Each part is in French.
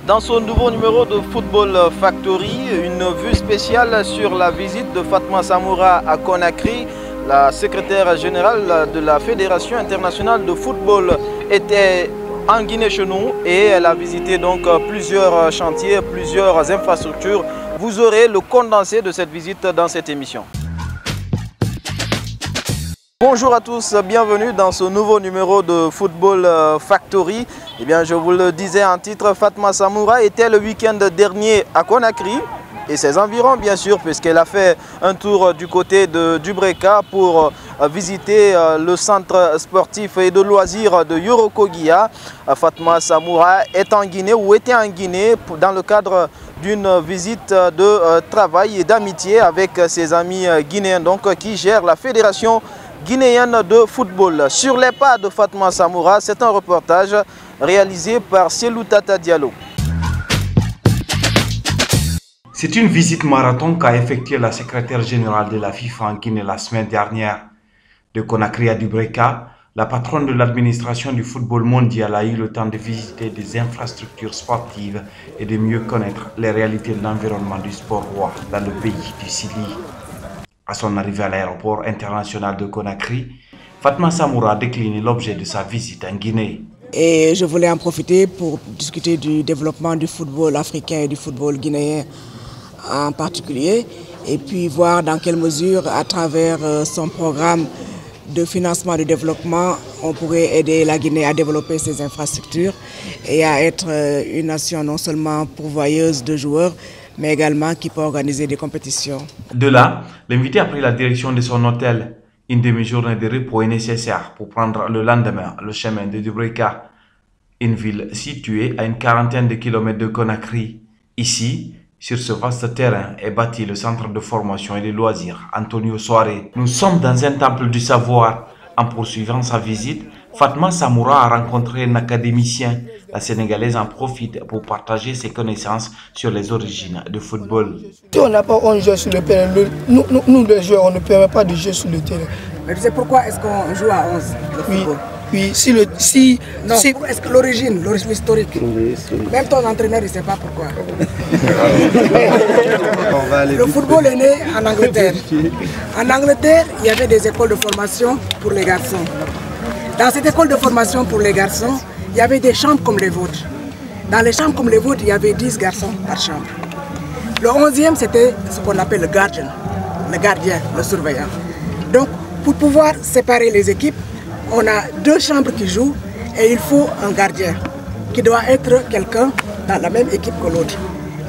Dans son nouveau numéro de Football Factory, une vue spéciale sur la visite de Fatma Samoura à Conakry. La secrétaire générale de la Fédération internationale de football était en Guinée chez nous et elle a visité donc plusieurs chantiers, plusieurs infrastructures. Vous aurez le condensé de cette visite dans cette émission. Bonjour à tous, bienvenue dans ce nouveau numéro de Football Factory. Eh bien, je vous le disais en titre, Fatma Samoura était le week-end dernier à Conakry et ses environs bien sûr, puisqu'elle a fait un tour du côté de Dubreka pour visiter le centre sportif et de loisirs de Yorokogia. Fatma Samoura est en Guinée ou était en Guinée dans le cadre d'une visite de travail et d'amitié avec ses amis guinéens donc, qui gèrent la fédération guinéenne de football. Sur les pas de Fatma Samoura, c'est un reportage réalisé par Selou Tata Diallo. C'est une visite marathon qu'a effectuée la secrétaire générale de la FIFA en Guinée la semaine dernière. De Conakry à Dubreka, la patronne de l'administration du football mondial a eu le temps de visiter des infrastructures sportives et de mieux connaître les réalités de l'environnement du sport roi dans le pays du Sili. À son arrivée à l'aéroport international de Conakry, Fatma Samoura a décliné l'objet de sa visite en Guinée. Et je voulais en profiter pour discuter du développement du football africain et du football guinéen en particulier, et puis voir dans quelle mesure, à travers son programme de financement de développement, on pourrait aider la Guinée à développer ses infrastructures et à être une nation non seulement pourvoyeuse de joueurs, mais également qui peut organiser des compétitions. De là, l'invité a pris la direction de son hôtel. Une demi-journée de repos est nécessaire pour prendre le lendemain le chemin de Dubreka, une ville située à une quarantaine de kilomètres de Conakry. Ici, sur ce vaste terrain, est bâti le centre de formation et de loisirs Antonio Soare. Nous sommes dans un temple du savoir. En poursuivant sa visite, Fatma Samoura a rencontré un académicien. La Sénégalaise en profite pour partager ses connaissances sur les origines du football. Si on n'a pas 11 joueurs sur le terrain, nous les joueurs, on ne permet pas de jouer sur le terrain. Mais tu sais pourquoi est-ce qu'on joue à 11 le football? Oui, est-ce que l'origine historique, même ton entraîneur ne sait pas pourquoi. Le football est né en Angleterre. En Angleterre, il y avait des écoles de formation pour les garçons. Dans cette école de formation pour les garçons, il y avait des chambres comme les vôtres. Dans les chambres comme les vôtres, il y avait 10 garçons par chambre. Le 11e, c'était ce qu'on appelle le gardien, le surveillant. Donc, pour pouvoir séparer les équipes, on a 2 chambres qui jouent et il faut un gardien qui doit être quelqu'un dans la même équipe que l'autre.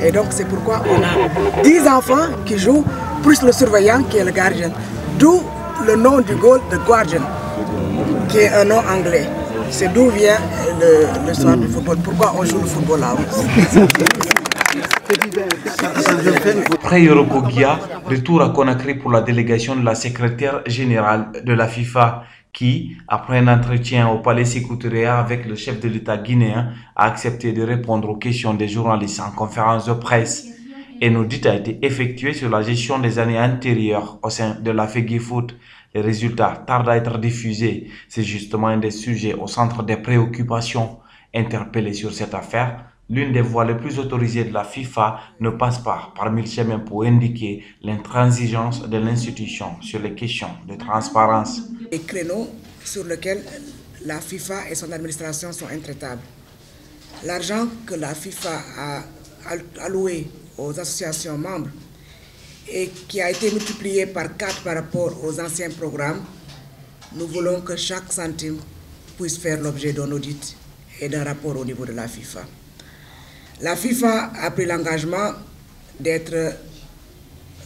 Et donc, c'est pourquoi on a 10 enfants qui jouent, plus le surveillant qui est le gardien. D'où le nom du goal de guardian, qui est un nom anglais. C'est d'où vient l'histoire du football. Pourquoi on joue le football à 11. Après Yorokogia, retour à Conakry pour la délégation de la secrétaire générale de la FIFA qui, après un entretien au palais Sékou Touré avec le chef de l'État guinéen, a accepté de répondre aux questions des journalistes en conférence de presse. Un audit a été effectué sur la gestion des années antérieures au sein de la FEGIFOOT. Les résultats tardent à être diffusés. C'est justement un des sujets au centre des préoccupations. Interpellé sur cette affaire, l'une des voies les plus autorisées de la FIFA ne passe pas par mille chemins pour indiquer l'intransigeance de l'institution sur les questions de transparence. Les créneaux sur lesquels la FIFA et son administration sont intraitables. L'argent que la FIFA a alloué aux associations membres et qui a été multiplié par 4 par rapport aux anciens programmes, nous voulons que chaque centime puisse faire l'objet d'un audit et d'un rapport au niveau de la FIFA. La FIFA a pris l'engagement d'être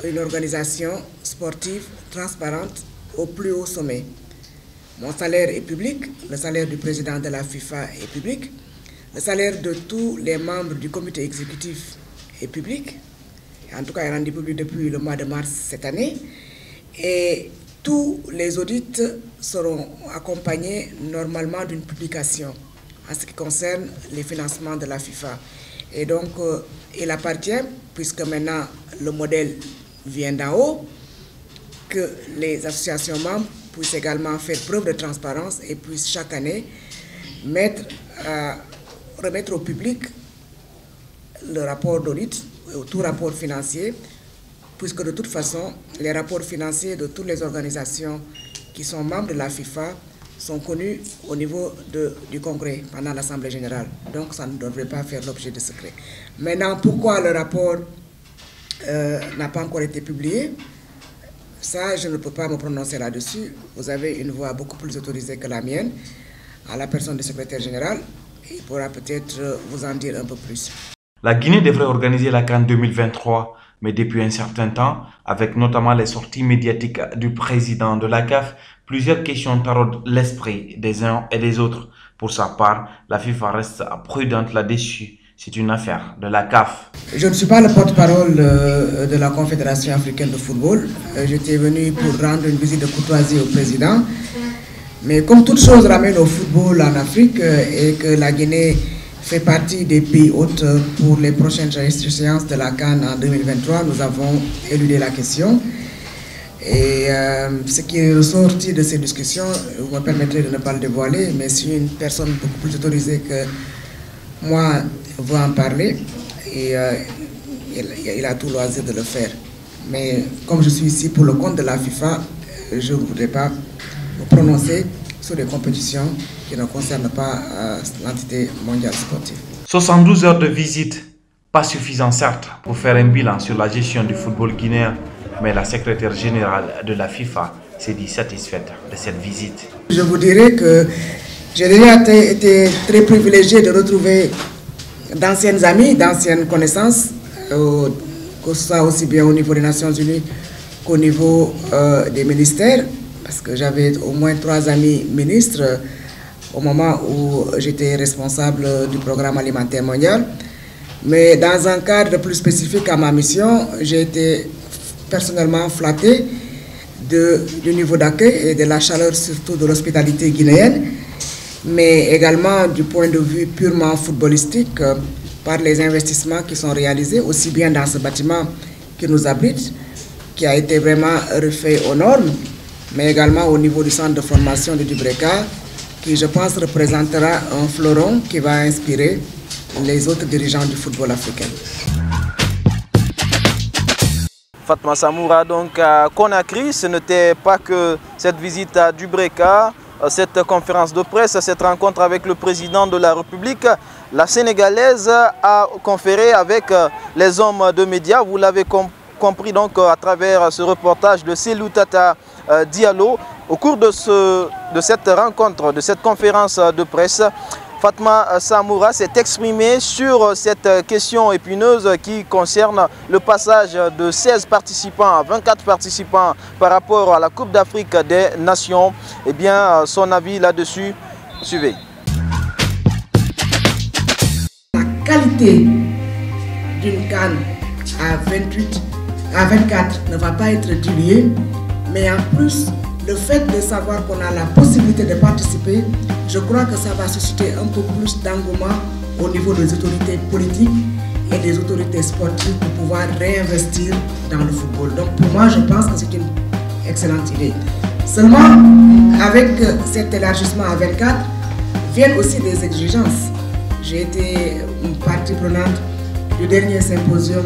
une organisation sportive transparente au plus haut sommet. Mon salaire est public, le salaire du président de la FIFA est public, le salaire de tous les membres du comité exécutif est public. En tout cas, il est rendu public depuis le mois de mars cette année. Et tous les audits seront accompagnés normalement d'une publication en ce qui concerne les financements de la FIFA. Et donc, il appartient, puisque maintenant le modèle vient d'en haut, que les associations membres puissent également faire preuve de transparence et puissent chaque année remettre au public le rapport d'audit, tout rapport financier, puisque de toute façon, les rapports financiers de toutes les organisations qui sont membres de la FIFA sont connus au niveau du Congrès pendant l'Assemblée générale. Donc ça ne devrait pas faire l'objet de secret. Maintenant, pourquoi le rapport n'a pas encore été publié? Ça, je ne peux pas me prononcer là-dessus. Vous avez une voix beaucoup plus autorisée que la mienne, à la personne du secrétaire général. Il pourra peut-être vous en dire un peu plus. La Guinée devrait organiser la CAN 2023, mais depuis un certain temps, avec notamment les sorties médiatiques du président de la CAF, plusieurs questions taraudent l'esprit des uns et des autres. Pour sa part, la FIFA reste prudente là-dessus. C'est une affaire de la CAF. Je ne suis pas le porte-parole de la Confédération africaine de football. J'étais venu pour rendre une visite de courtoisie au président. Mais comme toute chose ramène au football en Afrique et que la Guinée fait partie des pays hôtes pour les prochaines échéances de la CAN en 2023, nous avons éludé la question. Et ce qui est ressorti de ces discussions, vous me permettrez de ne pas le dévoiler, mais si une personne beaucoup plus autorisée que moi veut en parler, et il a tout loisir de le faire. Mais comme je suis ici pour le compte de la FIFA, je ne voudrais pas me prononcer sur des compétitions qui ne concernent pas l'entité mondiale sportive. 72 heures de visite, pas suffisant certes pour faire un bilan sur la gestion du football guinéen, mais la secrétaire générale de la FIFA s'est dit satisfaite de cette visite. Je vous dirais que j'ai déjà été très privilégié de retrouver d'anciennes amies, d'anciennes connaissances, que ce soit aussi bien au niveau des Nations Unies qu'au niveau des ministères, parce que j'avais au moins 3 amis ministres au moment où j'étais responsable du programme alimentaire mondial. Mais dans un cadre plus spécifique à ma mission, j'ai été personnellement flatté du niveau d'accueil et de la chaleur surtout de l'hospitalité guinéenne, mais également du point de vue purement footballistique par les investissements qui sont réalisés, aussi bien dans ce bâtiment qui nous abrite, qui a été vraiment refait aux normes, mais également au niveau du centre de formation de Dubreka, qui je pense représentera un fleuron qui va inspirer les autres dirigeants du football africain. Fatma Samoura, donc à Conakry, ce n'était pas que cette visite à Dubreka, cette conférence de presse, cette rencontre avec le président de la République. La Sénégalaise a conféré avec les hommes de médias, vous l'avez compris donc à travers ce reportage de Selou Tata Diallo. Au cours de cette rencontre, de cette conférence de presse, Fatma Samoura s'est exprimée sur cette question épineuse qui concerne le passage de 16 participants à 24 participants par rapport à la Coupe d'Afrique des Nations. Eh bien, son avis là-dessus, suivez. La qualité d'une CAN à 24 ne va pas être diluée, mais en plus, le fait de savoir qu'on a la possibilité de participer, je crois que ça va susciter un peu plus d'engouement au niveau des autorités politiques et des autorités sportives pour pouvoir réinvestir dans le football. Donc pour moi, je pense que c'est une excellente idée. Seulement, avec cet élargissement à 24, viennent aussi des exigences. J'ai été une partie prenante du dernier symposium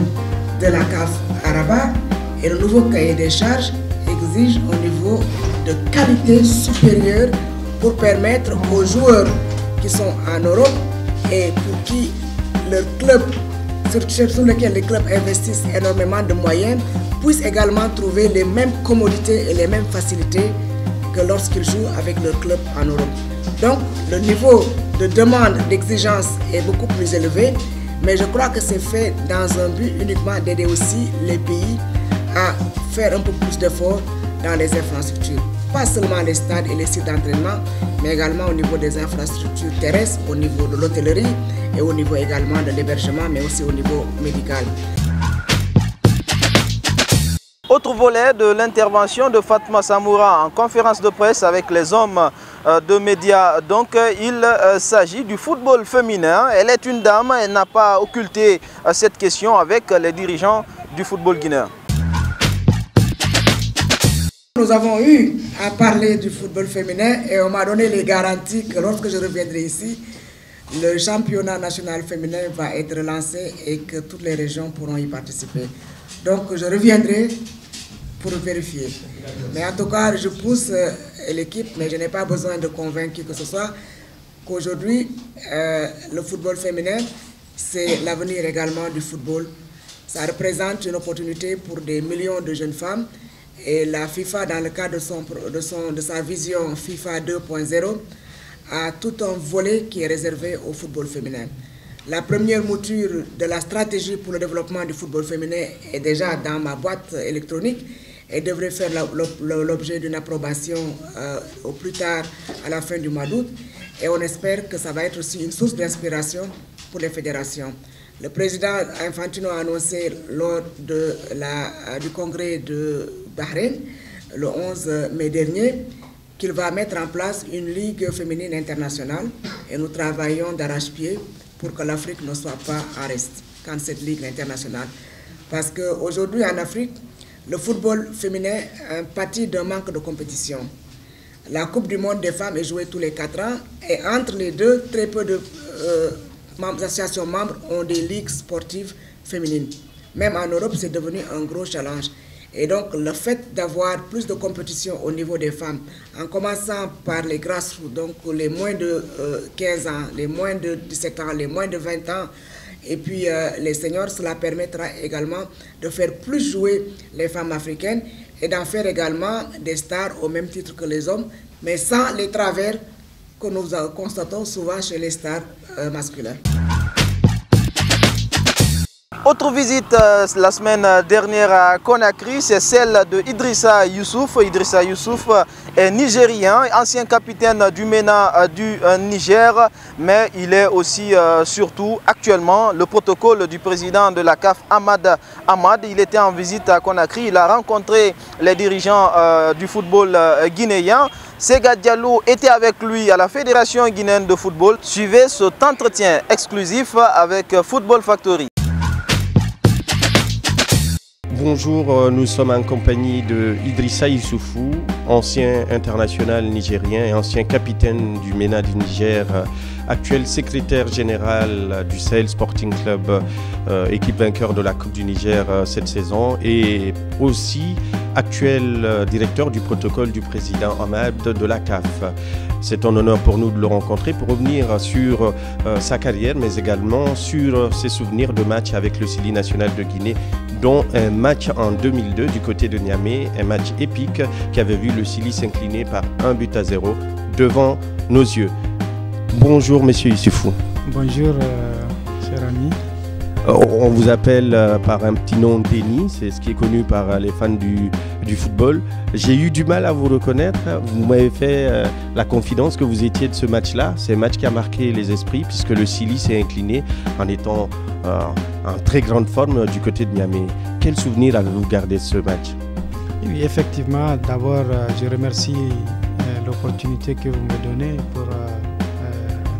de la CAF à Rabat et le nouveau cahier des charges exige un niveau de qualité supérieure pour permettre aux joueurs qui sont en Europe et pour qui leur club, sur lequel les clubs investissent énormément de moyens, puissent également trouver les mêmes commodités et les mêmes facilités que lorsqu'ils jouent avec leur club en Europe. Donc le niveau de demande, d'exigence est beaucoup plus élevé, mais je crois que c'est fait dans un but uniquement d'aider aussi les pays à faire un peu plus d'efforts dans les infrastructures. pas seulement les stades et les sites d'entraînement, mais également au niveau des infrastructures terrestres, au niveau de l'hôtellerie et au niveau également de l'hébergement, mais aussi au niveau médical. Autre volet de l'intervention de Fatma Samoura en conférence de presse avec les hommes de médias. Donc il s'agit du football féminin. Elle est une dame, elle n'a pas occulté cette question avec les dirigeants du football guinéen. Nous avons eu à parler du football féminin et on m'a donné les garanties que lorsque je reviendrai ici, le championnat national féminin va être lancé et que toutes les régions pourront y participer. Donc je reviendrai pour vérifier. Mais en tout cas, je pousse l'équipe, mais je n'ai pas besoin de convaincre qui que ce soit qu'aujourd'hui, le football féminin, c'est l'avenir également du football. Ça représente une opportunité pour des millions de jeunes femmes. Et la FIFA, dans le cadre de sa vision FIFA 2.0, a tout un volet qui est réservé au football féminin. La première mouture de la stratégie pour le développement du football féminin est déjà dans ma boîte électronique et devrait faire l'objet d'une approbation au plus tard à la fin du mois d'août. Et on espère que ça va être aussi une source d'inspiration pour les fédérations. Le président Infantino a annoncé lors du congrès de Bahreïn, le 11 mai dernier, qu'il va mettre en place une ligue féminine internationale et nous travaillons d'arrache-pied pour que l'Afrique ne soit pas en reste quand cette ligue internationale. Parce qu'aujourd'hui en Afrique, le football féminin pâtit d'un manque de compétition. La Coupe du monde des femmes est jouée tous les 4 ans et entre les deux, très peu de associations membres ont des ligues sportives féminines. Même en Europe, c'est devenu un gros challenge. Et donc, le fait d'avoir plus de compétition au niveau des femmes, en commençant par les grassroots, donc les moins de 15 ans, les moins de 17 ans, les moins de 20 ans, et puis les seniors, cela permettra également de faire plus jouer les femmes africaines et d'en faire également des stars au même titre que les hommes, mais sans les travers que nous constatons souvent chez les stars masculins. Autre visite la semaine dernière à Conakry, c'est celle de Idrissa Youssouf. Idrissa Youssouf est nigérien, ancien capitaine du MENA du Niger, mais il est aussi surtout actuellement le protocole du président de la CAF, Ahmad Ahmad. Il était en visite à Conakry, il a rencontré les dirigeants du football guinéen. Sega Diallo était avec lui à la Fédération guinéenne de football. Suivez cet entretien exclusif avec Football Factory. Bonjour, nous sommes en compagnie de Idrissa Youssoufou, ancien international nigérien et ancien capitaine du MENA du Niger, actuel secrétaire général du Sahel Sporting Club, équipe vainqueur de la Coupe du Niger cette saison, et aussi actuel directeur du protocole du président Ahmad de la CAF. C'est un honneur pour nous de le rencontrer pour revenir sur sa carrière, mais également sur ses souvenirs de matchs avec le Sili national de Guinée, dont un match en 2002 du côté de Niamey, un match épique qui avait vu le Sili s'incliner par 1-0 devant nos yeux. Bonjour Monsieur Youssoufou. Bonjour cher ami. On vous appelle par un petit nom Denis, c'est ce qui est connu par les fans du football. J'ai eu du mal à vous reconnaître, vous m'avez fait la confidence que vous étiez de ce match-là. C'est un match qui a marqué les esprits puisque le Sili s'est incliné en étant en très grande forme du côté de Niamey. Quel souvenir avez-vous gardé de ce match? Oui, effectivement, d'abord je remercie l'opportunité que vous me donnez pour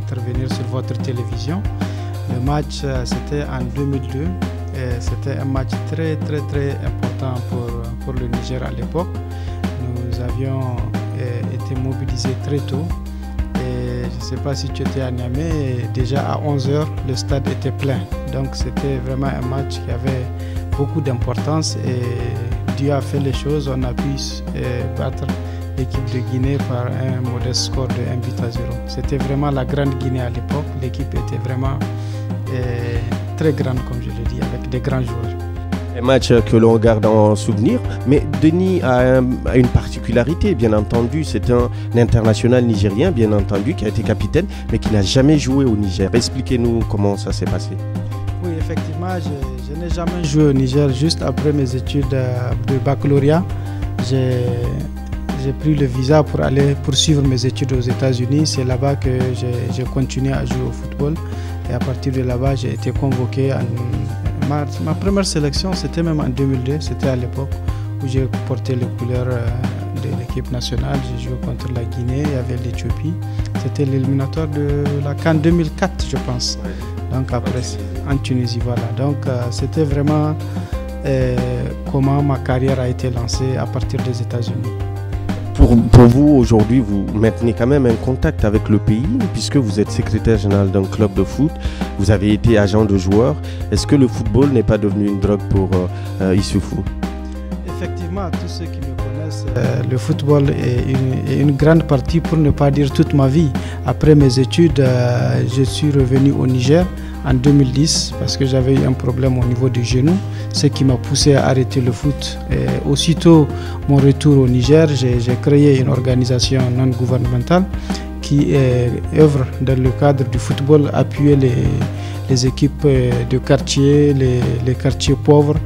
intervenir sur votre télévision. Le match, c'était en 2002 et c'était un match très important pour le Niger à l'époque. Nous avions été mobilisés très tôt et je ne sais pas si tu étais à Niamey, déjà à 11 h, le stade était plein. Donc c'était vraiment un match qui avait beaucoup d'importance et Dieu a fait les choses, on a pu battre l'équipe de Guinée par un modeste score de 1-0. C'était vraiment la grande Guinée à l'époque, l'équipe était vraiment très grande comme je le dis, avec des grands joueurs. Un match que l'on garde en souvenir, mais Denis a une particularité, bien entendu, c'est un international nigérien, bien entendu, qui a été capitaine, mais qui n'a jamais joué au Niger. Expliquez-nous comment ça s'est passé. Oui, effectivement, je n'ai jamais joué au Niger, juste après mes études de baccalauréat. J'ai j'ai pris le visa pour aller poursuivre mes études aux États-Unis. C'est là-bas que j'ai continué à jouer au football. Et à partir de là-bas, j'ai été convoqué. Ma première sélection, c'était même en 2002. C'était à l'époque où j'ai porté les couleurs de l'équipe nationale. J'ai joué contre la Guinée, il y avait l'Éthiopie. C'était l'éliminatoire de la CAN 2004, je pense. Donc après, en Tunisie, voilà. Donc c'était vraiment comment ma carrière a été lancée à partir des États-Unis. Pour vous, aujourd'hui, vous maintenez quand même un contact avec le pays, puisque vous êtes secrétaire général d'un club de foot, vous avez été agent de joueur. Est-ce que le football n'est pas devenu une drogue pour Issoufou? Effectivement, tous ceux qui me connaissent, le football est une grande partie, pour ne pas dire toute ma vie. Après mes études, je suis revenu au Niger en 2010 parce que j'avais eu un problème au niveau du genou, ce qui m'a poussé à arrêter le foot. Et aussitôt mon retour au Niger, j'ai créé une organisation non gouvernementale qui œuvre dans le cadre du football, appuyer les équipes de quartier, les quartiers pauvres,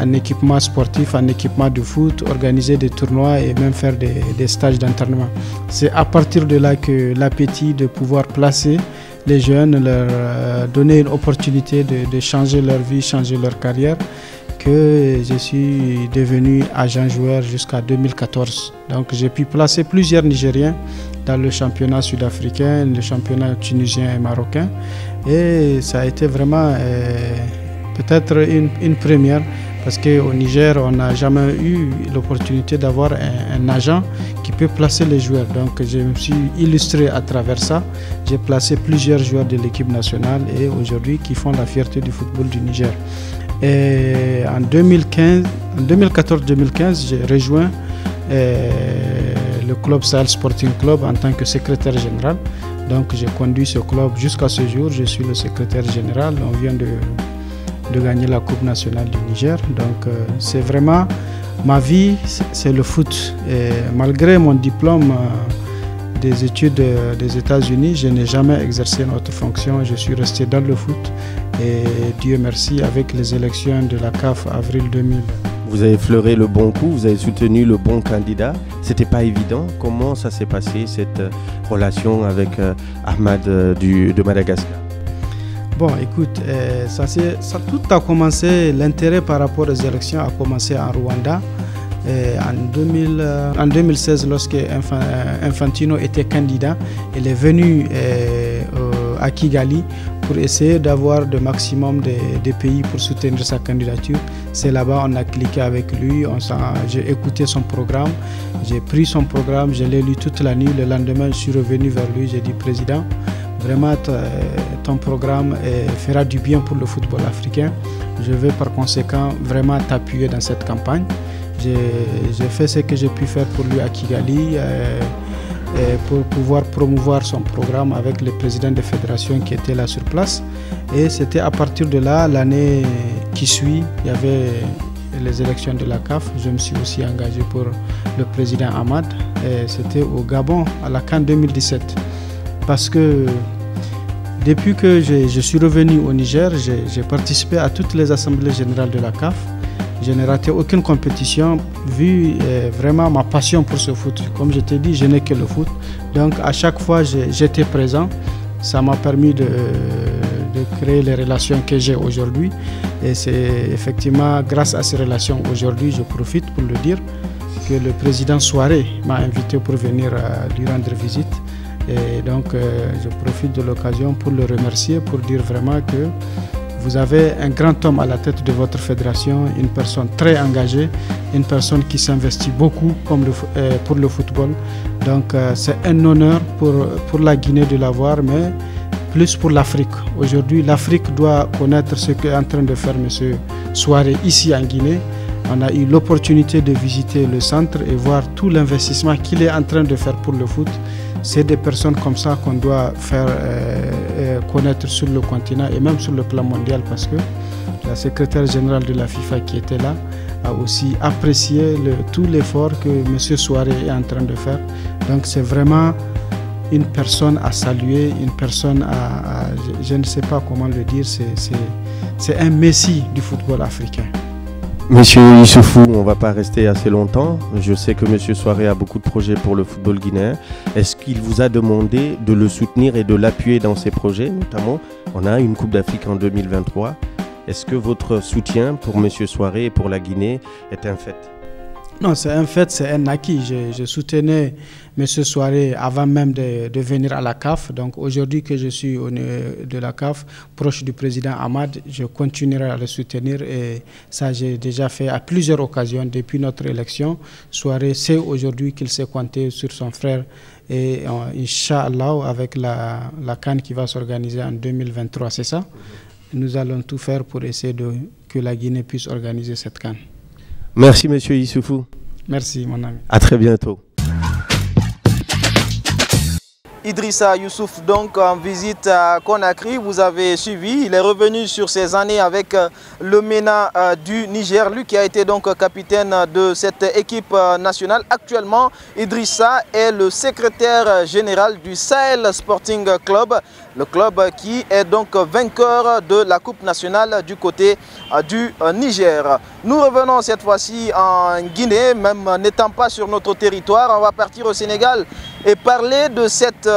en équipement sportif, en équipement de foot, organiser des tournois et même faire des stages d'entraînement. C'est à partir de là que l'appétit de pouvoir placer les jeunes, leur donner une opportunité de changer leur vie, changer leur carrière, que je suis devenu agent joueur jusqu'à 2014. Donc j'ai pu placer plusieurs Nigériens dans le championnat sud-africain, le championnat tunisien et marocain. Et ça a été vraiment peut-être une première, parce qu'au Niger, on n'a jamais eu l'opportunité d'avoir un agent qui peut placer les joueurs. Donc je me suis illustré à travers ça. J'ai placé plusieurs joueurs de l'équipe nationale et aujourd'hui qui font la fierté du football du Niger. Et en 2014-2015, j'ai rejoint le club Sahel Sporting Club en tant que secrétaire général. Donc j'ai conduit ce club jusqu'à ce jour. Je suis le secrétaire général. On vient de gagner la Coupe nationale du Niger. Donc c'est vraiment ma vie, c'est le foot. Et malgré mon diplôme des études des États-Unis, je n'ai jamais exercé une autre fonction. Je suis resté dans le foot. Et Dieu merci, avec les élections de la CAF avril 2000. Vous avez fleuré le bon coup, vous avez soutenu le bon candidat. C'était pas évident. Comment ça s'est passé, cette relation avec Ahmad de Madagascar? Bon, écoute, tout a commencé, l'intérêt par rapport aux élections a commencé en Rwanda. En 2016, lorsque Infantino était candidat, il est venu à Kigali pour essayer d'avoir le maximum de pays pour soutenir sa candidature. C'est là-bas on a cliqué avec lui, j'ai écouté son programme, j'ai pris son programme, je l'ai lu toute la nuit. Le lendemain, je suis revenu vers lui, j'ai dit « Président, vraiment ton programme fera du bien pour le football africain. Je veux par conséquent vraiment t'appuyer dans cette campagne. » J'ai fait ce que j'ai pu faire pour lui à Kigali pour pouvoir promouvoir son programme avec le président des fédérations qui était là sur place. Et c'était à partir de là, l'année qui suit, il y avait les élections de la CAF. Je me suis aussi engagé pour le président Ahmad. C'était au Gabon, à la CAN 2017. Parce que depuis que je suis revenu au Niger, j'ai participé à toutes les assemblées générales de la CAF. Je n'ai raté aucune compétition, vu vraiment ma passion pour ce foot. Comme je t'ai dit, je n'ai que le foot. Donc à chaque fois, j'étais présent. Ça m'a permis de créer les relations que j'ai aujourd'hui. Et c'est effectivement grâce à ces relations aujourd'hui, je profite pour le dire, que le président Souaré m'a invité pour venir lui rendre visite. Et donc je profite de l'occasion pour le remercier, pour dire vraiment que vous avez un grand homme à la tête de votre fédération, une personne très engagée, une personne qui s'investit beaucoup pour le football. Donc c'est un honneur pour la Guinée de l'avoir, mais plus pour l'Afrique. Aujourd'hui, l'Afrique doit connaître ce qu'est en train de faire M. Souaré ici en Guinée. On a eu l'opportunité de visiter le centre et voir tout l'investissement qu'il est en train de faire pour le foot. C'est des personnes comme ça qu'on doit faire connaître sur le continent et même sur le plan mondial, parce que la secrétaire générale de la FIFA qui était là a aussi apprécié tout l'effort que M. Souaré est en train de faire. Donc c'est vraiment une personne à saluer, une personne je ne sais pas comment le dire, c'est un messie du football africain. Monsieur Issoufou, on ne va pas rester assez longtemps. Je sais que Monsieur Souaré a beaucoup de projets pour le football guinéen. Est-ce qu'il vous a demandé de le soutenir et de l'appuyer dans ses projets? Notamment, on a une Coupe d'Afrique en 2023. Est-ce que votre soutien pour Monsieur Souaré et pour la Guinée est un fait? Non, c'est un fait, c'est un acquis. Je soutenais M. Souaré avant même de venir à la CAF. Donc aujourd'hui que je suis au niveau de la CAF, proche du président Ahmad, je continuerai à le soutenir. Et ça, j'ai déjà fait à plusieurs occasions depuis notre élection. Souaré sait aujourd'hui qu'il sait compter sur son frère. Et Inch'Allah, avec la CAN qui va s'organiser en 2023, c'est ça? Nous allons tout faire pour essayer que la Guinée puisse organiser cette CAN. Merci Monsieur Issoufou. Merci mon ami. À très bientôt. Idrissa Youssouf, donc en visite à Conakry, vous avez suivi, il est revenu sur ses années avec le MENA du Niger, lui qui a été donc capitaine de cette équipe nationale. Actuellement, Idrissa est le secrétaire général du Sahel Sporting Club, le club qui est donc vainqueur de la Coupe nationale du côté du Niger. Nous revenons cette fois-ci en Guinée, même n'étant pas sur notre territoire, on va partir au Sénégal et parler de cette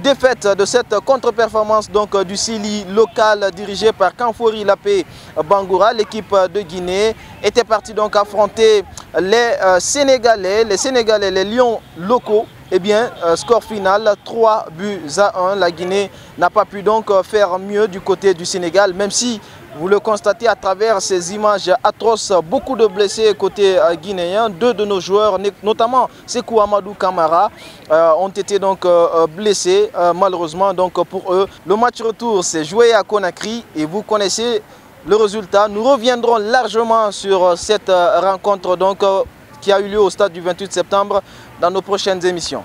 défaite, de cette contre-performance donc du Sili local dirigé par Kamfori Lapé Bangoura. L'équipe de Guinée était partie donc affronter les Sénégalais, les Lions locaux. Eh bien, score final 3-1. La Guinée n'a pas pu donc faire mieux du côté du Sénégal, même si vous le constatez à travers ces images atroces, beaucoup de blessés côté guinéen. Deux de nos joueurs, notamment Sekou Amadou Kamara, ont été donc blessés malheureusement donc pour eux. Le match retour s'est joué à Conakry et vous connaissez le résultat. Nous reviendrons largement sur cette rencontre donc, qui a eu lieu au stade du 28 septembre dans nos prochaines émissions.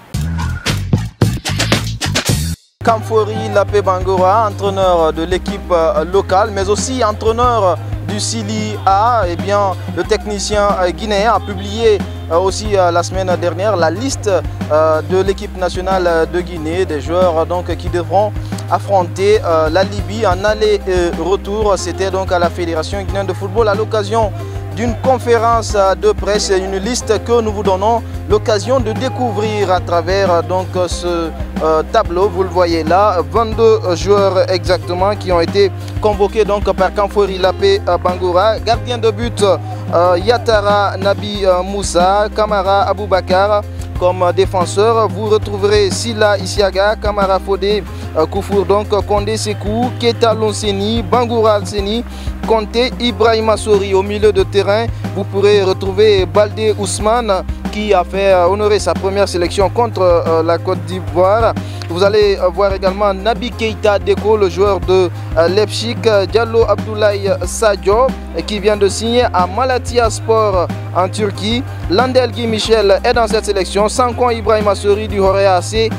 Kamfori Lapé Bangoura, entraîneur de l'équipe locale, mais aussi entraîneur du Sili A, eh bien, le technicien guinéen a publié aussi la semaine dernière la liste de l'équipe nationale de Guinée, des joueurs donc, qui devront affronter la Libye en aller-retour. C'était donc à la Fédération guinéenne de football à l'occasion d'une conférence de presse, une liste que nous vous donnons l'occasion de découvrir à travers donc, ce tableau. Vous le voyez là, 22 joueurs exactement qui ont été convoqués donc, par Kamfori Lapé Bangoura. Gardien de but, Yatara Nabi Moussa, Kamara Aboubakar. Comme défenseur, vous retrouverez Sila Isiaga, Kamara Fodé, Koufour, donc Kondé Sekou, Keta Lonseni, Bangoura Alseni, Conté, Ibrahima Sori au milieu de terrain. Vous pourrez retrouver Baldé Ousmane qui a fait honorer sa première sélection contre la Côte d'Ivoire. Vous allez voir également Nabi Keita Deko, le joueur de Leipzig, Diallo Abdoulaye Sadio qui vient de signer à Malatya Sport en Turquie. Landel Guy Michel est dans cette sélection. Sankon Ibrahima Sori du Horea AC,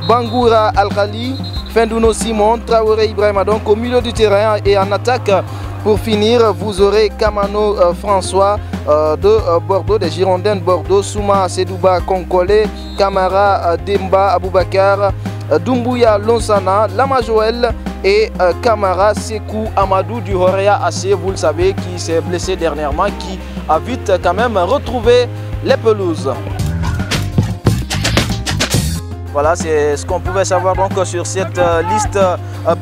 Bangoura Al-Khali, Fendouno Simon, Traoré Ibrahima donc au milieu du terrain et en attaque. Pour finir, vous aurez Kamano François de Bordeaux, des Girondins de Bordeaux, Souma Sedouba Konkole, Kamara Demba Aboubakar, Doumbouya Lonsana, Lama Joël et Kamara Sekou Amadou du Horea AC, vous le savez, qui s'est blessé dernièrement, qui a vite quand même retrouvé les pelouses. Voilà, c'est ce qu'on pouvait savoir donc sur cette liste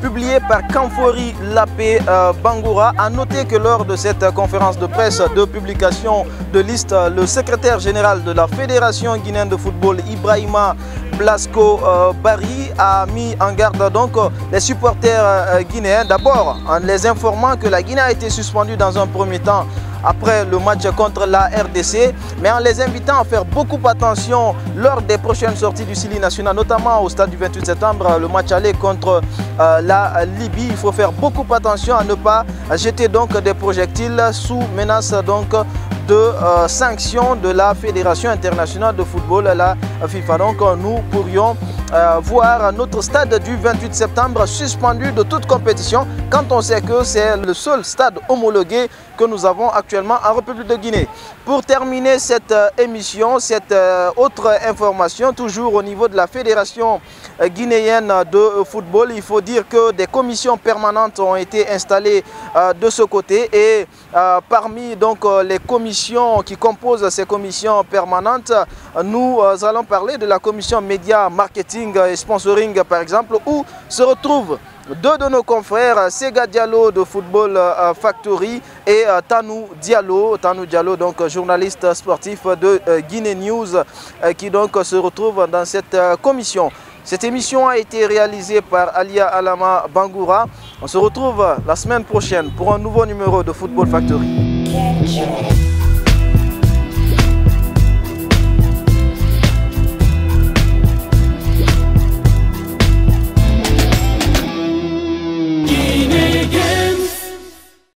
publiée par Kamfori Lapé Bangoura. A noter que lors de cette conférence de presse de publication de liste, le secrétaire général de la Fédération guinéenne de football, Ibrahima Blasco Barry, a mis en garde donc les supporters guinéens. D'abord en les informant que la Guinée a été suspendue dans un premier temps après le match contre la RDC, mais en les invitant à faire beaucoup attention lors des prochaines sorties du Sili national, notamment au stade du 28 septembre, le match aller contre la Libye. Il faut faire beaucoup attention à ne pas jeter donc des projectiles sous menace donc de sanctions de la Fédération internationale de football, la FIFA. Donc nous pourrions voir notre stade du 28 septembre suspendu de toute compétition quand on sait que c'est le seul stade homologué que nous avons actuellement en République de Guinée. Pour terminer cette émission, cette autre information, toujours au niveau de la Fédération guinéenne de football, il faut dire que des commissions permanentes ont été installées de ce côté et parmi donc les commissions qui composent ces commissions permanentes, nous allons parler de la commission média, marketing et sponsoring par exemple, où se retrouvent deux de nos confrères, Sega Diallo de Football Factory et Tanou Diallo, donc journaliste sportif de Guinée News, qui donc se retrouve dans cette commission. Cette émission a été réalisée par Alia Alama Bangoura. On se retrouve la semaine prochaine pour un nouveau numéro de Football Factory.